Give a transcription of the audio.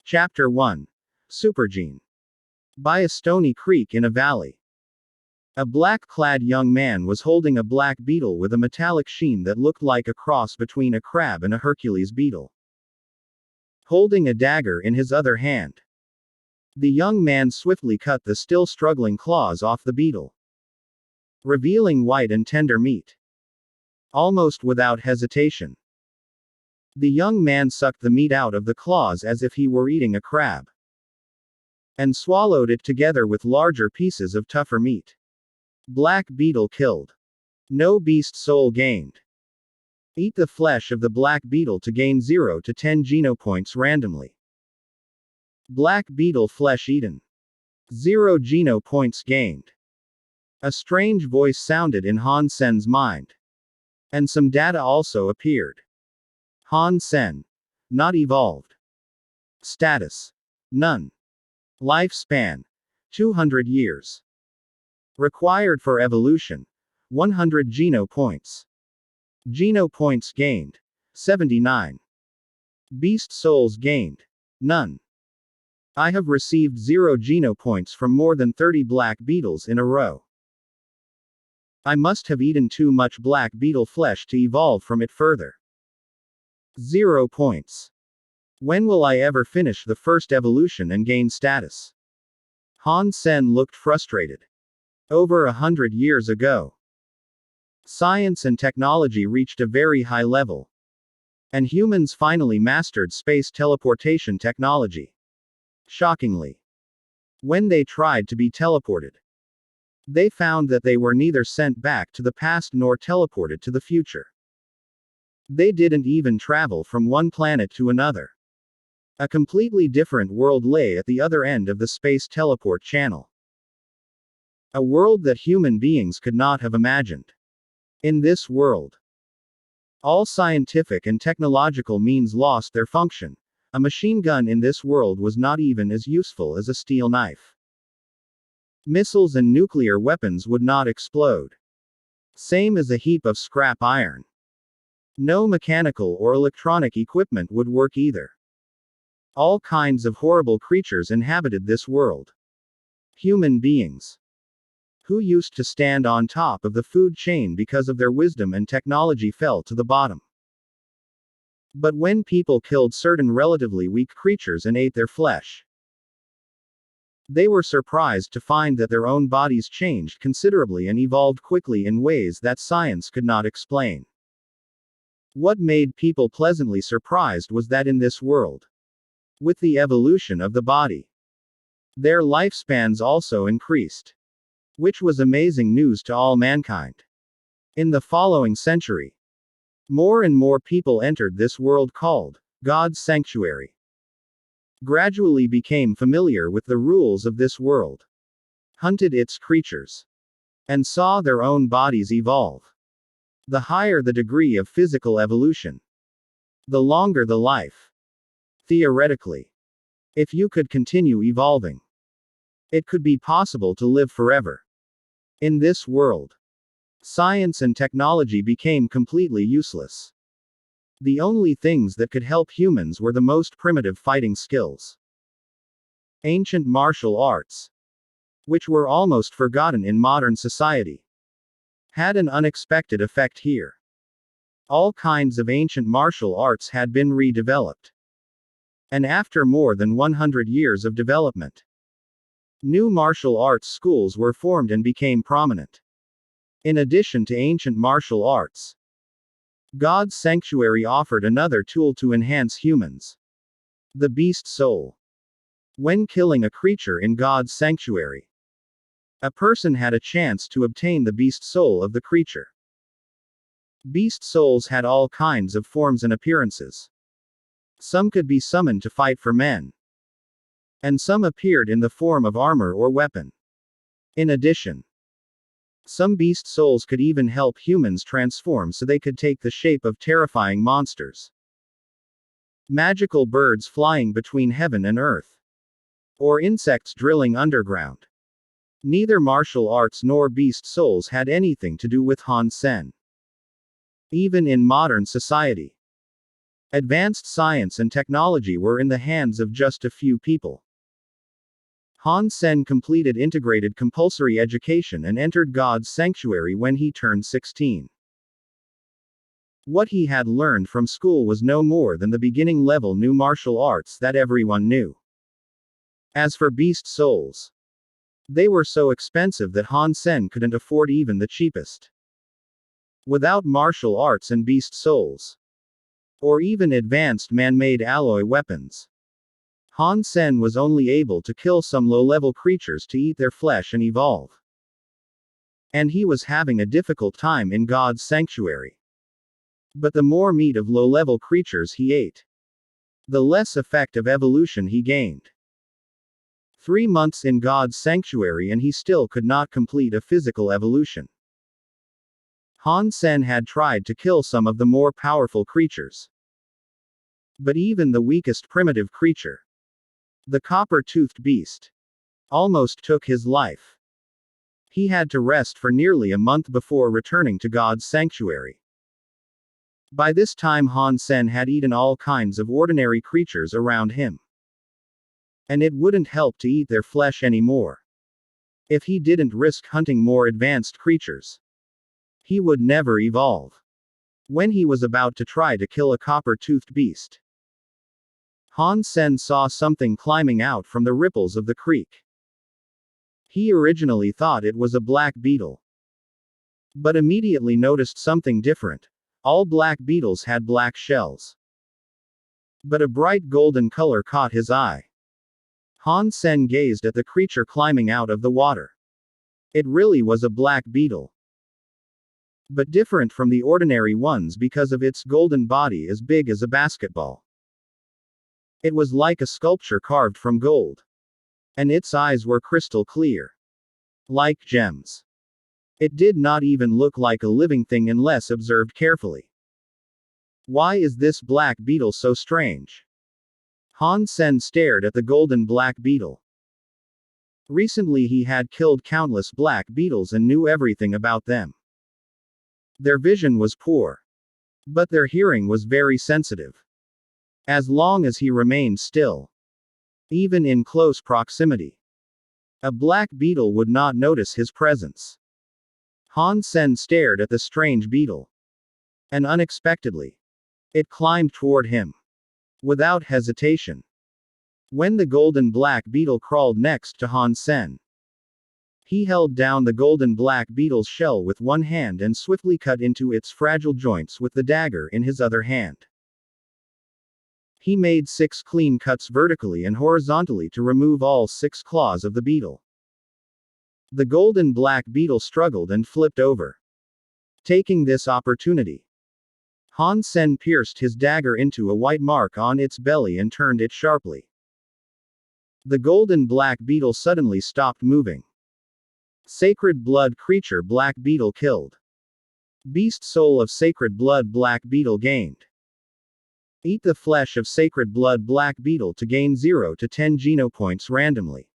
Chapter 1. Supergene. By a stony creek in a valley. A black-clad young man was holding a black beetle with a metallic sheen that looked like a cross between a crab and a Hercules beetle. Holding a dagger in his other hand, the young man swiftly cut the still struggling claws off the beetle, revealing white and tender meat. Almost without hesitation, the young man sucked the meat out of the claws as if he were eating a crab, and swallowed it together with larger pieces of tougher meat. Black beetle killed. No beast soul gained. Eat the flesh of the black beetle to gain 0 to 10 genopoints randomly. Black beetle flesh eaten. 0 genopoints gained. A strange voice sounded in Han Sen's mind. And some data also appeared. Han Sen. Not evolved. Status. None. Lifespan. 200 years. Required for evolution. 100 genopoints. Genopoints gained. 79. Beast souls gained. None. I have received 0 genopoints from more than 30 black beetles in a row. I must have eaten too much black beetle flesh to evolve from it further. 0 points. When will I ever finish the first evolution and gain status? Han Sen looked frustrated. Over 100 years ago, science and technology reached a very high level, and humans finally mastered space teleportation technology. Shockingly, when they tried to be teleported, they found that they were neither sent back to the past nor teleported to the future. They didn't even travel from one planet to another. A completely different world lay at the other end of the space teleport channel. A world that human beings could not have imagined. In this world, all scientific and technological means lost their function. A machine gun in this world was not even as useful as a steel knife. Missiles and nuclear weapons would not explode. Same as a heap of scrap iron. No mechanical or electronic equipment would work either. All kinds of horrible creatures inhabited this world. Human beings, who used to stand on top of the food chain because of their wisdom and technology, fell to the bottom. But when people killed certain relatively weak creatures and ate their flesh, they were surprised to find that their own bodies changed considerably and evolved quickly in ways that science could not explain. What made people pleasantly surprised was that in this world, with the evolution of the body, their lifespans also increased, which was amazing news to all mankind. In the following century, more and more people entered this world called God's sanctuary, gradually became familiar with the rules of this world, hunted its creatures, and saw their own bodies evolve. The higher the degree of physical evolution, the longer the life. Theoretically, if you could continue evolving, it could be possible to live forever. In this world, science and technology became completely useless. The only things that could help humans were the most primitive fighting skills. Ancient martial arts, which were almost forgotten in modern society, had an unexpected effect here. All kinds of ancient martial arts had been redeveloped. And after more than 100 years of development, new martial arts schools were formed and became prominent. In addition to ancient martial arts, God's sanctuary offered another tool to enhance humans: the beast soul. When killing a creature in God's sanctuary, a person had a chance to obtain the beast soul of the creature. Beast souls had all kinds of forms and appearances. Some could be summoned to fight for men, and some appeared in the form of armor or weapon. In addition, some beast souls could even help humans transform so they could take the shape of terrifying monsters. Magical birds flying between heaven and earth, or insects drilling underground. Neither martial arts nor beast souls had anything to do with Han Sen. Even in modern society, Advanced science and technology were in the hands of just a few people. Han Sen completed integrated compulsory education and entered God's sanctuary when he turned 16. What he had learned from school was no more than the beginning level new martial arts that everyone knew. As for beast souls, they were so expensive that Han Sen couldn't afford even the cheapest. Without martial arts and beast souls, or even advanced man-made alloy weapons, Han Sen was only able to kill some low-level creatures to eat their flesh and evolve. And he was having a difficult time in God's sanctuary. But the more meat of low-level creatures he ate, the less effect of evolution he gained. 3 months in God's sanctuary and he still could not complete a physical evolution. Han Sen had tried to kill some of the more powerful creatures. But even the weakest primitive creature, the copper-toothed beast, almost took his life. He had to rest for nearly a month before returning to God's sanctuary. By this time Han Sen had eaten all kinds of ordinary creatures around him. And it wouldn't help to eat their flesh anymore. If he didn't risk hunting more advanced creatures, he would never evolve. When he was about to try to kill a copper-toothed beast, Han Sen saw something climbing out from the ripples of the creek. He originally thought it was a black beetle, but immediately noticed something different. All black beetles had black shells, but a bright golden color caught his eye. Han Sen gazed at the creature climbing out of the water. It really was a black beetle, but different from the ordinary ones because of its golden body as big as a basketball. It was like a sculpture carved from gold, and its eyes were crystal clear, like gems. It did not even look like a living thing unless observed carefully. Why is this black beetle so strange? Han Sen stared at the golden black beetle. Recently he had killed countless black beetles and knew everything about them. Their vision was poor, but their hearing was very sensitive. As long as he remained still, even in close proximity, a black beetle would not notice his presence. Han Sen stared at the strange beetle, and unexpectedly, it climbed toward him. Without hesitation. When the golden black beetle crawled next to Han Sen, he held down the golden black beetle's shell with one hand and swiftly cut into its fragile joints with the dagger in his other hand. He made 6 clean cuts vertically and horizontally to remove all 6 claws of the beetle. The golden black beetle struggled and flipped over. Taking this opportunity, Han Sen pierced his dagger into a white mark on its belly and turned it sharply. The golden black beetle suddenly stopped moving. Sacred blood creature black beetle killed. Beast soul of sacred blood black beetle gained. Eat the flesh of sacred blood black beetle to gain 0 to 10 genopoints randomly.